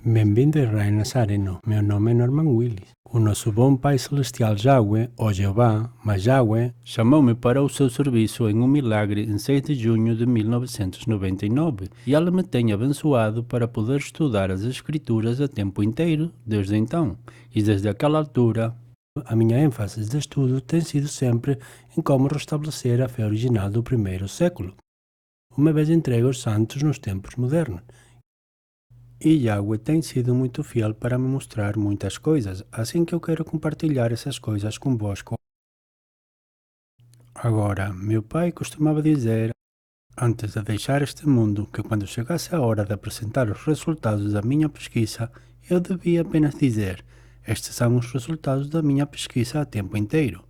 Bem-vindo a Israel Nazareno, meu nome é Norman Willis. O nosso bom Pai Celestial Yahweh, ou Jeová, mas Yahweh, chamou-me para o seu serviço em um milagre em 6 de junho de 1999 e Ele me tem abençoado para poder estudar as Escrituras a tempo inteiro, desde então. E desde aquela altura, a minha ênfase de estudo tem sido sempre em como restabelecer a fé original do primeiro século, uma vez entregue aos santos nos tempos modernos. E Yahweh tem sido muito fiel para me mostrar muitas coisas, assim que eu quero compartilhar essas coisas convosco. Agora, meu pai costumava dizer, antes de deixar este mundo, que quando chegasse a hora de apresentar os resultados da minha pesquisa, eu devia apenas dizer, estes são os resultados da minha pesquisa a tempo inteiro.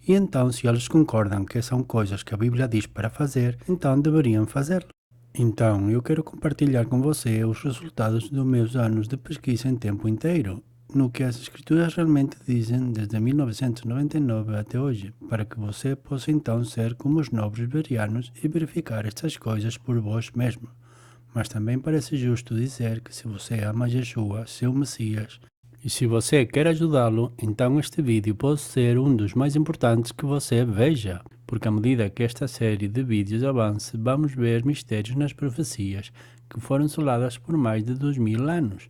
E então, se eles concordam que são coisas que a Bíblia diz para fazer, então deveriam fazê-lo. Então, eu quero compartilhar com você os resultados dos meus anos de pesquisa em tempo inteiro, no que as escrituras realmente dizem desde 1999 até hoje, para que você possa então ser como os nobres bereanos e verificar estas coisas por vós mesmo. Mas também parece justo dizer que se você ama Yeshua, seu Messias, e se você quer ajudá-lo, então este vídeo pode ser um dos mais importantes que você veja, porque à medida que esta série de vídeos avance, vamos ver mistérios nas profecias que foram seladas por mais de 2000 anos,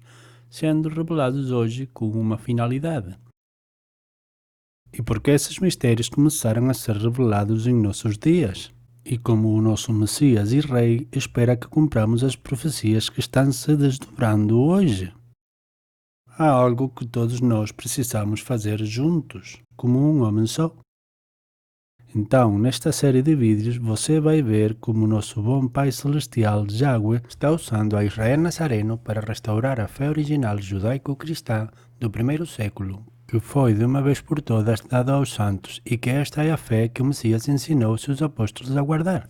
sendo revelados hoje com uma finalidade. E porque esses mistérios começaram a ser revelados em nossos dias. E como o nosso Messias e Rei espera que cumpramos as profecias que estão se desdobrando hoje. Há algo que todos nós precisamos fazer juntos, como um homem só. Então, nesta série de vídeos, você vai ver como o nosso bom Pai Celestial, Yahweh, está usando a Israel Nazareno para restaurar a fé original judaico-cristã do primeiro século, que foi de uma vez por todas dada aos santos e que esta é a fé que o Messias ensinou seus apóstolos a guardar.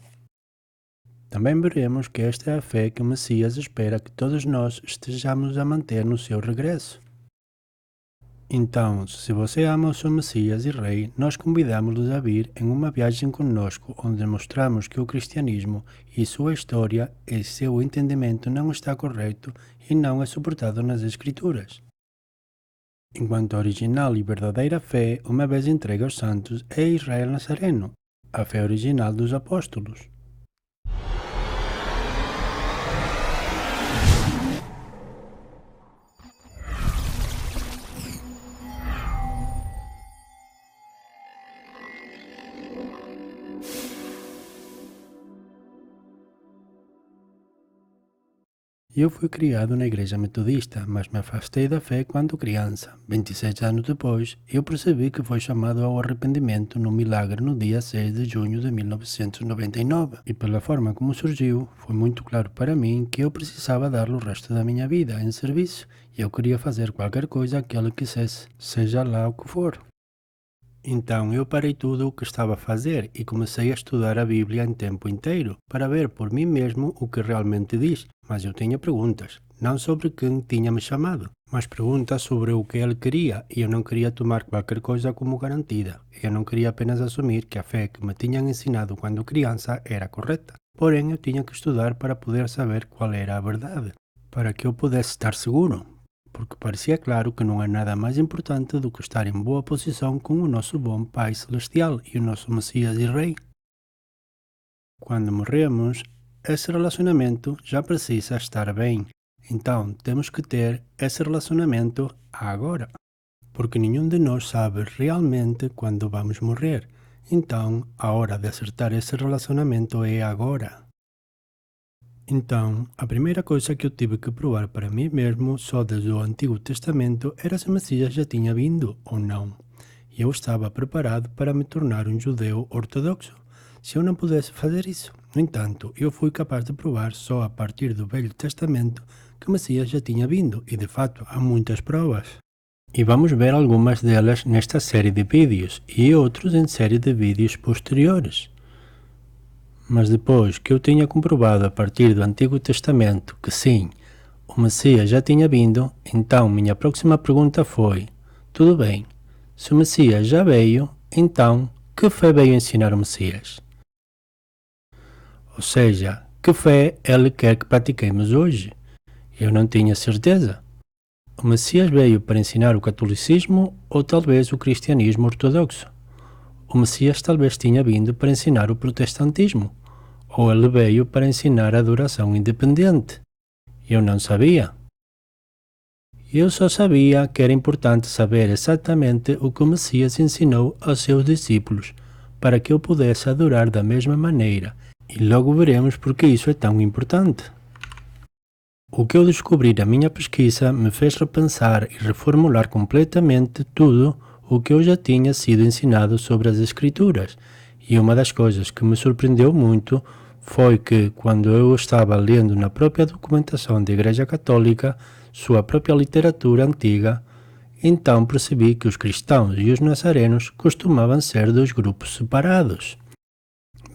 Também veremos que esta é a fé que o Messias espera que todos nós estejamos a manter no seu regresso. Então, se você ama o seu Messias e Rei, nós convidamos-los a vir em uma viagem conosco, onde mostramos que o cristianismo e sua história e seu entendimento não está correto e não é suportado nas Escrituras. Enquanto a original e verdadeira fé, uma vez entregue aos santos, é Israel Nazareno, a fé original dos apóstolos. Eu fui criado na igreja metodista, mas me afastei da fé quando criança. 26 anos depois, eu percebi que foi chamado ao arrependimento no milagre no dia 6 de junho de 1999. E pela forma como surgiu, foi muito claro para mim que eu precisava dar o resto da minha vida em serviço e eu queria fazer qualquer coisa que ele quisesse, seja lá o que for. Então eu parei tudo o que estava a fazer e comecei a estudar a Bíblia em tempo inteiro, para ver por mim mesmo o que realmente diz, mas eu tinha perguntas, não sobre quem tinha me chamado, mas perguntas sobre o que ele queria, e eu não queria tomar qualquer coisa como garantida, eu não queria apenas assumir que a fé que me tinham ensinado quando criança era correta, porém eu tinha que estudar para poder saber qual era a verdade, para que eu pudesse estar seguro. Porque parecia claro que não há nada mais importante do que estar em boa posição com o nosso bom Pai Celestial e o nosso Messias e Rei. Quando morremos, esse relacionamento já precisa estar bem, então temos que ter esse relacionamento agora, porque nenhum de nós sabe realmente quando vamos morrer, então a hora de acertar esse relacionamento é agora. Então, a primeira coisa que eu tive que provar para mim mesmo, só desde o Antigo Testamento, era se o Messias já tinha vindo ou não. E eu estava preparado para me tornar um judeu ortodoxo, se eu não pudesse fazer isso. No entanto, eu fui capaz de provar só a partir do Velho Testamento que o Messias já tinha vindo, e de fato há muitas provas. E vamos ver algumas delas nesta série de vídeos, e outros em série de vídeos posteriores. Mas depois que eu tinha comprovado a partir do Antigo Testamento que sim, o Messias já tinha vindo, então minha próxima pergunta foi, tudo bem, se o Messias já veio, então que fé veio ensinar o Messias? Ou seja, que fé ele quer que pratiquemos hoje? Eu não tinha certeza. O Messias veio para ensinar o catolicismo ou talvez o cristianismo ortodoxo? O Messias talvez tinha vindo para ensinar o protestantismo, ou ele veio para ensinar a adoração independente? Eu não sabia. Eu só sabia que era importante saber exatamente o que o Messias ensinou aos seus discípulos, para que eu pudesse adorar da mesma maneira, e logo veremos por que isso é tão importante. O que eu descobri na minha pesquisa me fez repensar e reformular completamente tudo o que eu já tinha sido ensinado sobre as Escrituras, e uma das coisas que me surpreendeu muito foi que, quando eu estava lendo na própria documentação da Igreja Católica, sua própria literatura antiga, então percebi que os cristãos e os nazarenos costumavam ser dois grupos separados.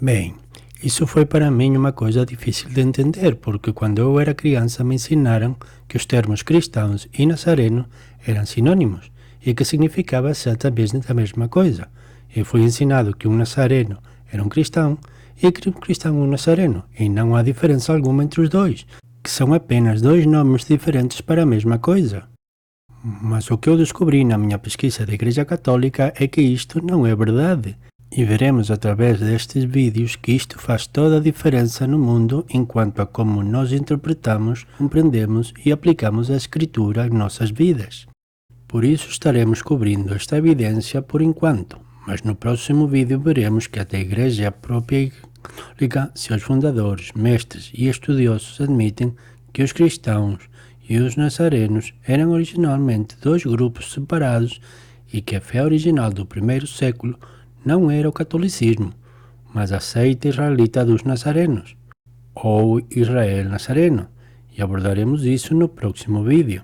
Bem, isso foi para mim uma coisa difícil de entender, porque quando eu era criança me ensinaram que os termos cristãos e nazareno eram sinônimos e que significava exatamente a mesma coisa. Eu fui ensinado que um nazareno era um cristão e que um cristão é um nazareno, e não há diferença alguma entre os dois, que são apenas dois nomes diferentes para a mesma coisa. Mas o que eu descobri na minha pesquisa da Igreja Católica é que isto não é verdade. E veremos através destes vídeos que isto faz toda a diferença no mundo enquanto a como nós interpretamos, compreendemos e aplicamos a Escritura em nossas vidas. Por isso estaremos cobrindo esta evidência por enquanto, mas no próximo vídeo veremos que até a Igreja própria Católica, seus fundadores, mestres e estudiosos admitem que os cristãos e os nazarenos eram originalmente dois grupos separados e que a fé original do primeiro século não era o catolicismo, mas a seita israelita dos nazarenos, ou Israel Nazareno, e abordaremos isso no próximo vídeo.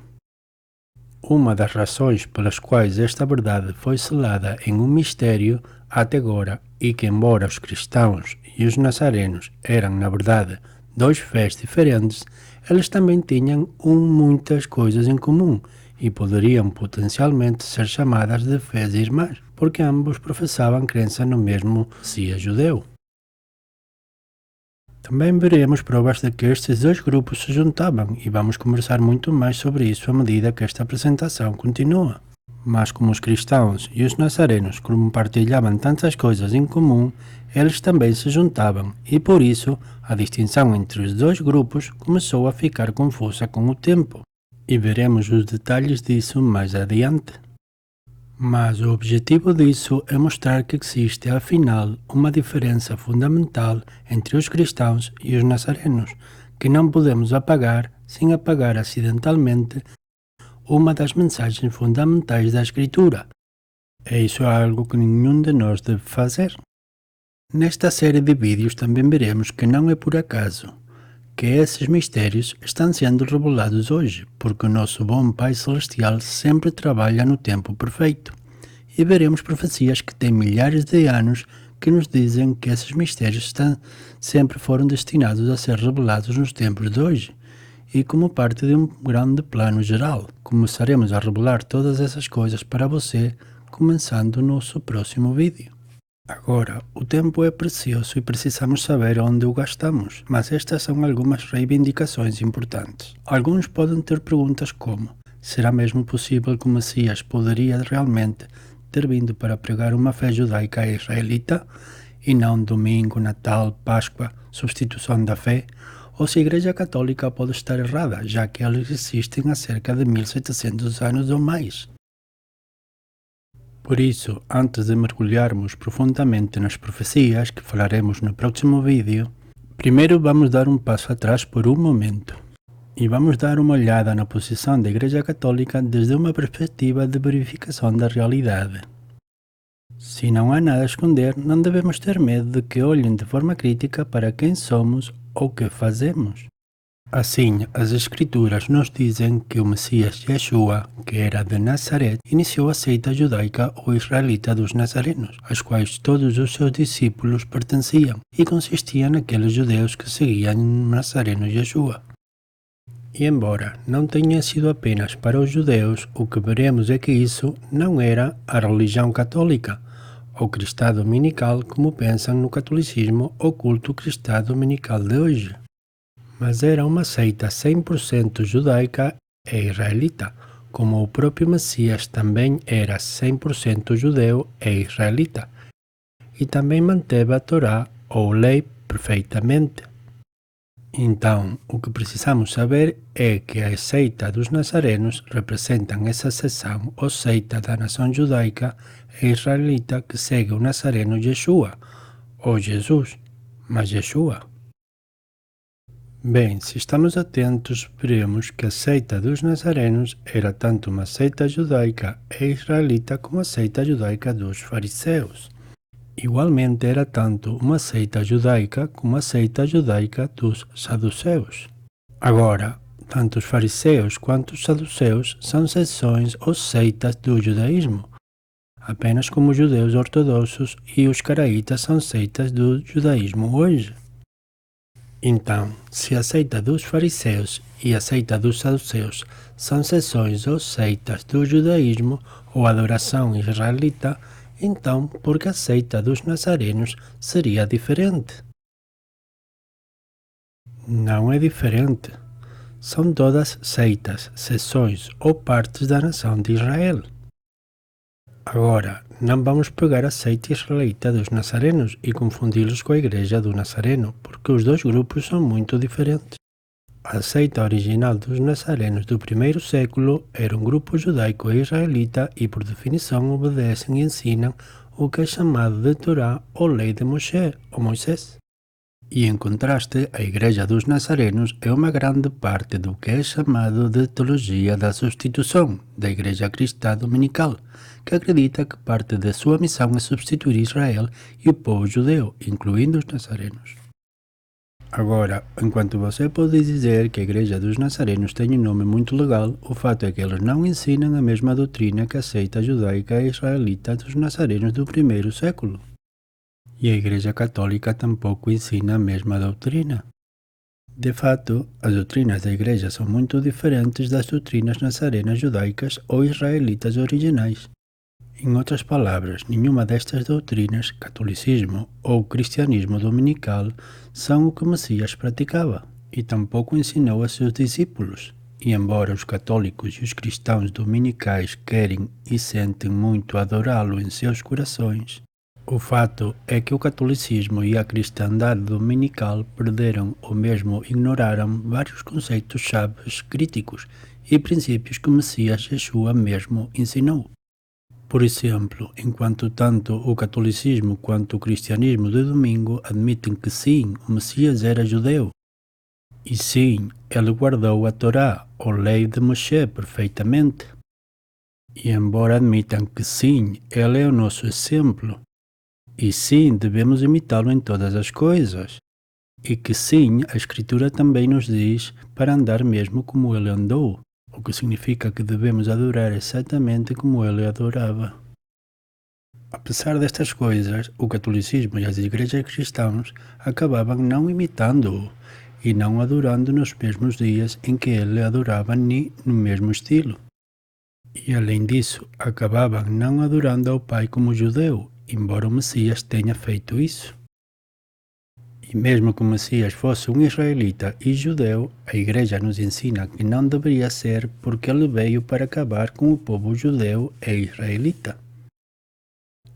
Uma das razões pelas quais esta verdade foi selada em um mistério até agora e que, embora os cristãos e os nazarenos eram, na verdade, dois fés diferentes, eles também tinham muitas coisas em comum e poderiam potencialmente ser chamadas de fés irmãs, porque ambos professavam crença no mesmo Messias judeu. Também veremos provas de que estes dois grupos se juntavam e vamos conversar muito mais sobre isso à medida que esta apresentação continua. Mas como os cristãos e os nazarenos compartilhavam tantas coisas em comum, eles também se juntavam e por isso a distinção entre os dois grupos começou a ficar confusa com o tempo. E veremos os detalhes disso mais adiante. Mas o objetivo disso é mostrar que existe, afinal, uma diferença fundamental entre os cristãos e os nazarenos, que não podemos apagar sem apagar acidentalmente uma das mensagens fundamentais da Escritura. E isso é algo que nenhum de nós deve fazer. Nesta série de vídeos também veremos que não é por acaso que esses mistérios estão sendo revelados hoje, porque o nosso bom Pai Celestial sempre trabalha no tempo perfeito. E veremos profecias que têm milhares de anos que nos dizem que esses mistérios sempre foram destinados a ser revelados nos tempos de hoje, e como parte de um grande plano geral. Começaremos a revelar todas essas coisas para você, começando o nosso próximo vídeo. Agora, o tempo é precioso e precisamos saber onde o gastamos, mas estas são algumas reivindicações importantes. Alguns podem ter perguntas como: será mesmo possível que o Messias poderia realmente ter vindo para pregar uma fé judaica e israelita, e não domingo, Natal, Páscoa, substituição da fé? Ou se a Igreja Católica pode estar errada, já que elas existem há cerca de 1700 anos ou mais? Por isso, antes de mergulharmos profundamente nas profecias, que falaremos no próximo vídeo, primeiro vamos dar um passo atrás por um momento. E vamos dar uma olhada na posição da Igreja Católica desde uma perspectiva de verificação da realidade. Se não há nada a esconder, não devemos ter medo de que olhem de forma crítica para quem somos ou o que fazemos. Assim, as Escrituras nos dizem que o Messias Yeshua, que era de Nazaré, iniciou a seita judaica ou israelita dos nazarenos, às quais todos os seus discípulos pertenciam, e consistia naqueles judeus que seguiam o nazareno Yeshua. E embora não tenha sido apenas para os judeus, o que veremos é que isso não era a religião católica, ou cristã dominical como pensam no catolicismo ou culto cristão dominical de hoje. Mas era uma seita 100% judaica e israelita, como o próprio Messias também era 100% judeu e israelita, e também manteve a Torá ou lei perfeitamente. Então, o que precisamos saber é que a seita dos nazarenos representam essa seção ou seita da nação judaica e israelita que segue o nazareno Yeshua, ou Jesus, mas Yeshua. Bem, se estamos atentos, veremos que a seita dos nazarenos era tanto uma seita judaica e israelita como a seita judaica dos fariseus. Igualmente era tanto uma seita judaica como a seita judaica dos saduceus. Agora, tanto os fariseus quanto os saduceus são seções ou seitas do judaísmo, apenas como os judeus ortodoxos e os caraítas são seitas do judaísmo hoje. Então, se a seita dos fariseus e a seita dos saduceus são seções ou seitas do judaísmo ou adoração israelita, então por que a seita dos nazarenos seria diferente? Não é diferente. São todas seitas, seções ou partes da nação de Israel. Agora, não vamos pegar a seita israelita dos nazarenos e confundi-los com a igreja do Nazareno, porque os dois grupos são muito diferentes. A seita original dos nazarenos do primeiro século era um grupo judaico e israelita e, por definição, obedecem e ensinam o que é chamado de Torá ou Lei de Moshe, ou Moisés. E, em contraste, a Igreja dos Nazarenos é uma grande parte do que é chamado de Teologia da Substituição, da Igreja Cristã Dominical, que acredita que parte de sua missão é substituir Israel e o povo judeu, incluindo os nazarenos. Agora, enquanto você pode dizer que a Igreja dos Nazarenos tem um nome muito legal, o fato é que eles não ensinam a mesma doutrina que a seita judaica e israelita dos nazarenos do primeiro século. E a Igreja Católica tampouco ensina a mesma doutrina. De fato, as doutrinas da Igreja são muito diferentes das doutrinas nazarenas judaicas ou israelitas originais. Em outras palavras, nenhuma destas doutrinas, catolicismo ou cristianismo dominical, são o que Messias praticava, e tampouco ensinou a seus discípulos. E embora os católicos e os cristãos dominicais querem e sentem muito adorá-lo em seus corações, o fato é que o catolicismo e a cristandade dominical perderam ou mesmo ignoraram vários conceitos chaves críticos e princípios que o Messias Yeshua mesmo ensinou. Por exemplo, enquanto tanto o catolicismo quanto o cristianismo de domingo admitem que sim, o Messias era judeu, e sim, ele guardou a Torá, ou Lei de Moshe, perfeitamente. E embora admitam que sim, ele é o nosso exemplo, e sim, devemos imitá-lo em todas as coisas, e que sim, a Escritura também nos diz para andar mesmo como ele andou, o que significa que devemos adorar exatamente como ele adorava. Apesar destas coisas, o catolicismo e as igrejas cristãs acabavam não imitando-o e não adorando nos mesmos dias em que ele adorava nem no mesmo estilo. E além disso, acabavam não adorando ao Pai como judeu, embora o Messias tenha feito isso. E mesmo que o Messias fosse um israelita e judeu, a Igreja nos ensina que não deveria ser porque ele veio para acabar com o povo judeu e israelita.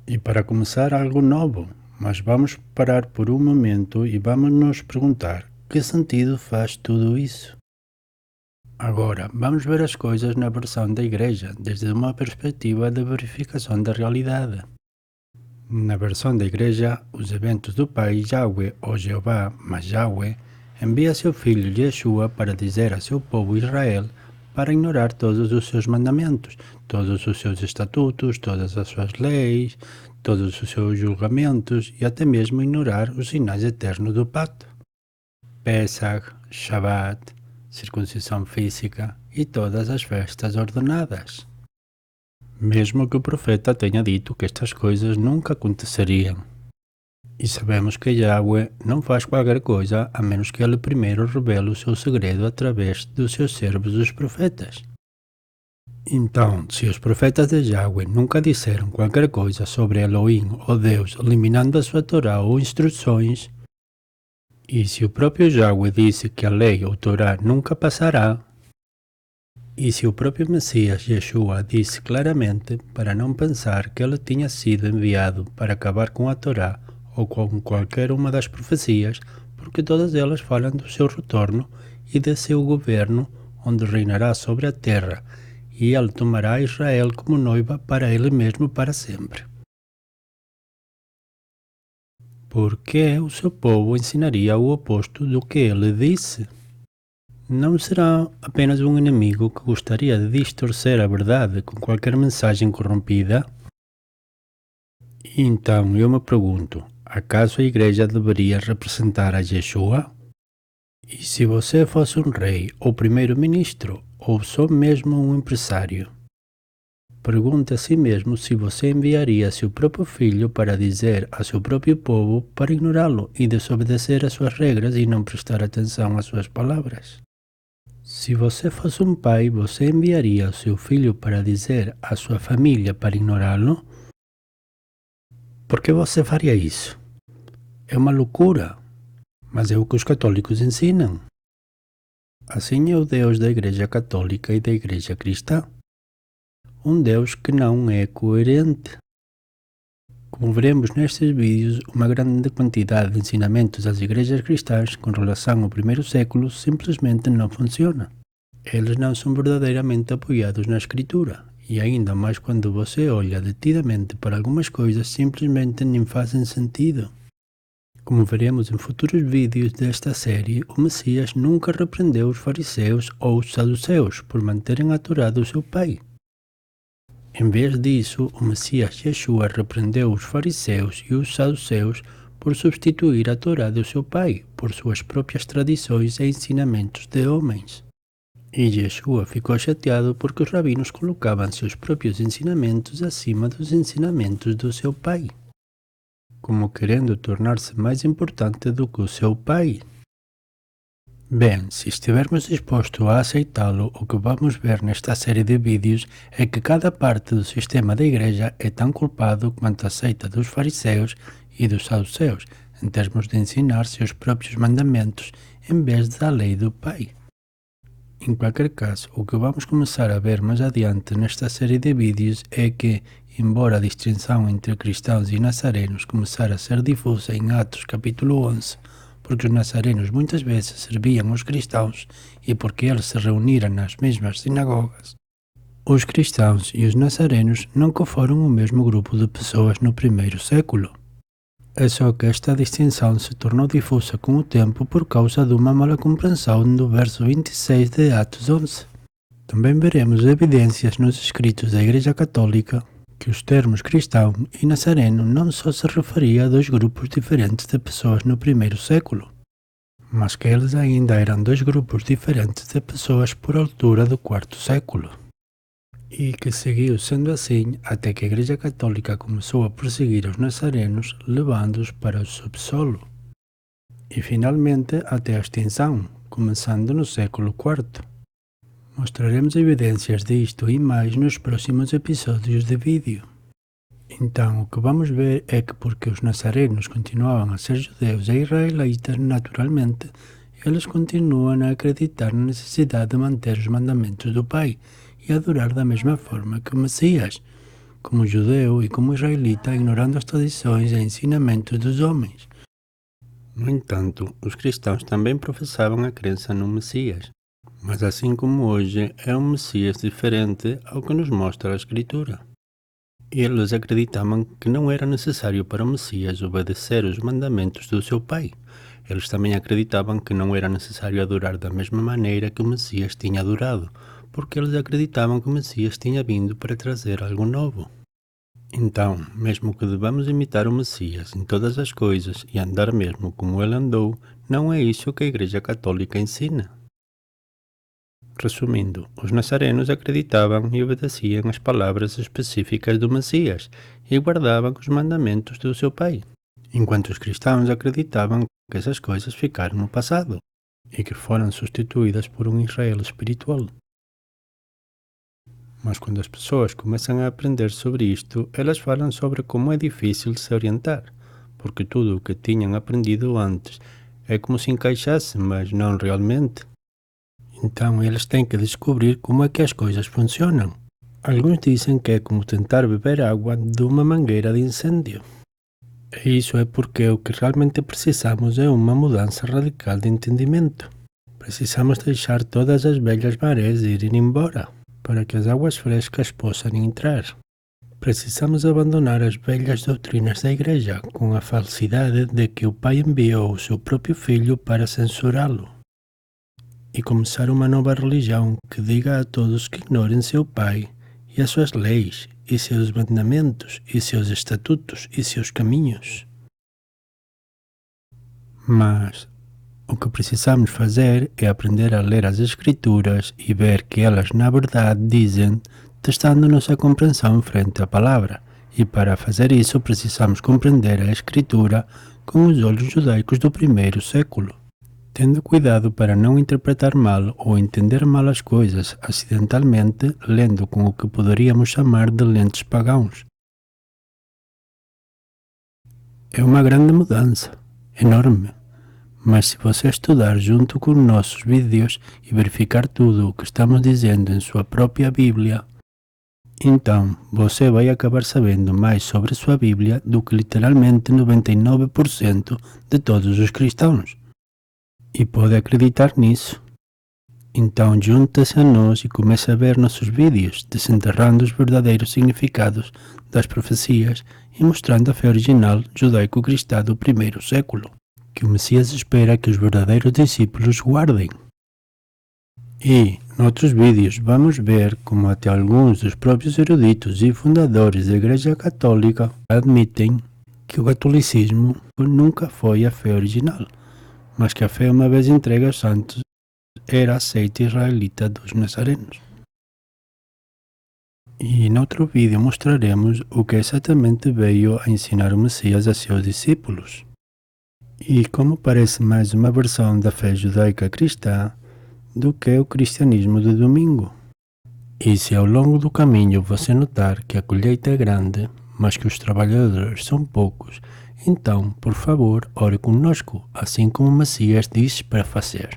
E para começar algo novo, mas vamos parar por um momento e vamos nos perguntar: que sentido faz tudo isso? Agora, vamos ver as coisas na versão da Igreja, desde uma perspectiva de verificação da realidade. Na versão da Igreja, os eventos do Pai Yahweh ou Jeová, mas Yahweh, envia seu filho Yeshua para dizer a seu povo Israel para ignorar todos os seus mandamentos, todos os seus estatutos, todas as suas leis, todos os seus julgamentos e até mesmo ignorar os sinais eternos do pacto. Pesach, Shabbat, circuncisão física e todas as festas ordenadas. Mesmo que o profeta tenha dito que estas coisas nunca aconteceriam. E sabemos que Yahweh não faz qualquer coisa a menos que ele primeiro revele o seu segredo através dos seus servos os profetas. Então, se os profetas de Yahweh nunca disseram qualquer coisa sobre Elohim ou Deus eliminando a sua Torá ou instruções, e se o próprio Yahweh disse que a lei ou Torá nunca passará, E se o próprio Messias, Yeshua, disse claramente para não pensar que ele tinha sido enviado para acabar com a Torá ou com qualquer uma das profecias, porque todas elas falam do seu retorno e de seu governo, onde reinará sobre a terra, e ele tomará Israel como noiva para ele mesmo para sempre. Por que o seu povo ensinaria o oposto do que ele disse? Não será apenas um inimigo que gostaria de distorcer a verdade com qualquer mensagem corrompida? Então eu me pergunto, acaso a igreja deveria representar a Yeshua? E se você fosse um rei ou primeiro-ministro, ou só mesmo um empresário? Pergunte a si mesmo se você enviaria seu próprio filho para dizer a seu próprio povo para ignorá-lo e desobedecer às suas regras e não prestar atenção às suas palavras. Se você fosse um pai, você enviaria o seu filho para dizer à sua família para ignorá-lo? Por que você faria isso? É uma loucura, mas é o que os católicos ensinam. Assim é o Deus da Igreja Católica e da Igreja Cristã. Um Deus que não é coerente. Como veremos nestes vídeos, uma grande quantidade de ensinamentos das igrejas cristãs com relação ao primeiro século simplesmente não funciona. Eles não são verdadeiramente apoiados na Escritura, e ainda mais quando você olha detidamente para algumas coisas simplesmente nem fazem sentido. Como veremos em futuros vídeos desta série, o Messias nunca repreendeu os fariseus ou os saduceus por manterem a Torá do seu pai. Em vez disso, o Messias Yeshua repreendeu os fariseus e os saduceus por substituir a Torá do seu pai por suas próprias tradições e ensinamentos de homens. E Yeshua ficou chateado porque os rabinos colocavam seus próprios ensinamentos acima dos ensinamentos do seu pai, como querendo tornar-se mais importante do que o seu pai. Bem, se estivermos dispostos a aceitá-lo, o que vamos ver nesta série de vídeos é que cada parte do sistema da igreja é tão culpado quanto a seita dos fariseus e dos saduceus, em termos de ensinar seus próprios mandamentos em vez da lei do Pai. Em qualquer caso, o que vamos começar a ver mais adiante nesta série de vídeos é que, embora a distinção entre cristãos e nazarenos começar a ser difusa em Atos capítulo 11, porque os nazarenos muitas vezes serviam os cristãos e porque eles se reuniram nas mesmas sinagogas, os cristãos e os nazarenos nunca foram o mesmo grupo de pessoas no primeiro século. É só que esta distinção se tornou difusa com o tempo por causa de uma mala compreensão do verso 26 de Atos 11. Também veremos evidências nos escritos da Igreja Católica que os termos cristão e nazareno não só se referia a dois grupos diferentes de pessoas no primeiro século, mas que eles ainda eram dois grupos diferentes de pessoas por altura do quarto século. E que seguiu sendo assim até que a Igreja Católica começou a perseguir os nazarenos, levando-os para o subsolo. E finalmente até a extinção, começando no século IV. Mostraremos evidências disto e mais nos próximos episódios de vídeo. Então, o que vamos ver é que porque os nazarenos continuavam a ser judeus e israelitas naturalmente, eles continuam a acreditar na necessidade de manter os mandamentos do Pai e adorar da mesma forma que o Messias, como judeu e como israelita, ignorando as tradições e ensinamentos dos homens. No entanto, os cristãos também professavam a crença no Messias. Mas assim como hoje, é um Messias diferente ao que nos mostra a Escritura. Eles acreditavam que não era necessário para o Messias obedecer os mandamentos do seu pai. Eles também acreditavam que não era necessário adorar da mesma maneira que o Messias tinha adorado, porque eles acreditavam que o Messias tinha vindo para trazer algo novo. Então, mesmo que devamos imitar o Messias em todas as coisas e andar mesmo como ele andou, não é isso que a Igreja Católica ensina. Resumindo, os nazarenos acreditavam e obedeciam as palavras específicas do Messias e guardavam os mandamentos do seu pai, enquanto os cristãos acreditavam que essas coisas ficaram no passado e que foram substituídas por um Israel espiritual. Mas quando as pessoas começam a aprender sobre isto, elas falam sobre como é difícil se orientar, porque tudo o que tinham aprendido antes é como se encaixasse, mas não realmente. Então eles têm que descobrir como é que as coisas funcionam. Alguns dizem que é como tentar beber água de uma mangueira de incêndio. E isso é porque o que realmente precisamos é uma mudança radical de entendimento. Precisamos deixar todas as velhas marés irem embora, para que as águas frescas possam entrar. Precisamos abandonar as velhas doutrinas da Igreja com a falsidade de que o Pai enviou o seu próprio Filho para censurá-lo e começar uma nova religião que diga a todos que ignorem seu Pai e as suas leis e seus mandamentos e seus estatutos e seus caminhos. Mas o que precisamos fazer é aprender a ler as Escrituras e ver que elas na verdade dizem, testando nossa compreensão frente à palavra, e para fazer isso precisamos compreender a Escritura com os olhos judaicos do primeiro século, tendo cuidado para não interpretar mal ou entender mal as coisas acidentalmente, lendo com o que poderíamos chamar de lentes pagãos. É uma grande mudança, enorme. Mas se você estudar junto com nossos vídeos e verificar tudo o que estamos dizendo em sua própria Bíblia, então você vai acabar sabendo mais sobre sua Bíblia do que literalmente 99% de todos os cristãos. E pode acreditar nisso. Então junte-se a nós e comece a ver nossos vídeos, desenterrando os verdadeiros significados das profecias e mostrando a fé original judaico-cristã do primeiro século, que o Messias espera que os verdadeiros discípulos guardem. E, noutros vídeos, vamos ver como até alguns dos próprios eruditos e fundadores da Igreja Católica admitem que o catolicismo nunca foi a fé original, mas que a fé uma vez entregue aos santos era a seita israelita dos nazarenos. E noutro vídeo mostraremos o que exatamente veio a ensinar o Messias a seus discípulos. E como parece mais uma versão da fé judaica cristã do que o cristianismo de domingo. E se ao longo do caminho você notar que a colheita é grande, mas que os trabalhadores são poucos, então, por favor, ore conosco, assim como o Messias disse para fazer,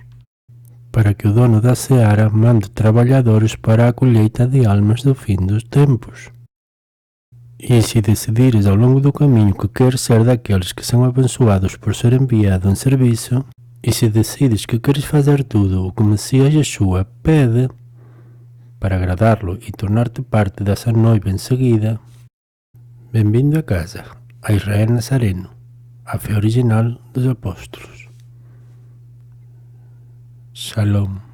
para que o dono da seara mande trabalhadores para a colheita de almas do fim dos tempos. E se decidires ao longo do caminho que queres ser daqueles que são abençoados por ser enviado em serviço, e se decides que queres fazer tudo o que o Messias Yeshua pede para agradá-lo e tornar-te parte dessa noiva em seguida, bem-vindo a casa, a Israel Nazareno, a fé original dos apóstolos. Shalom.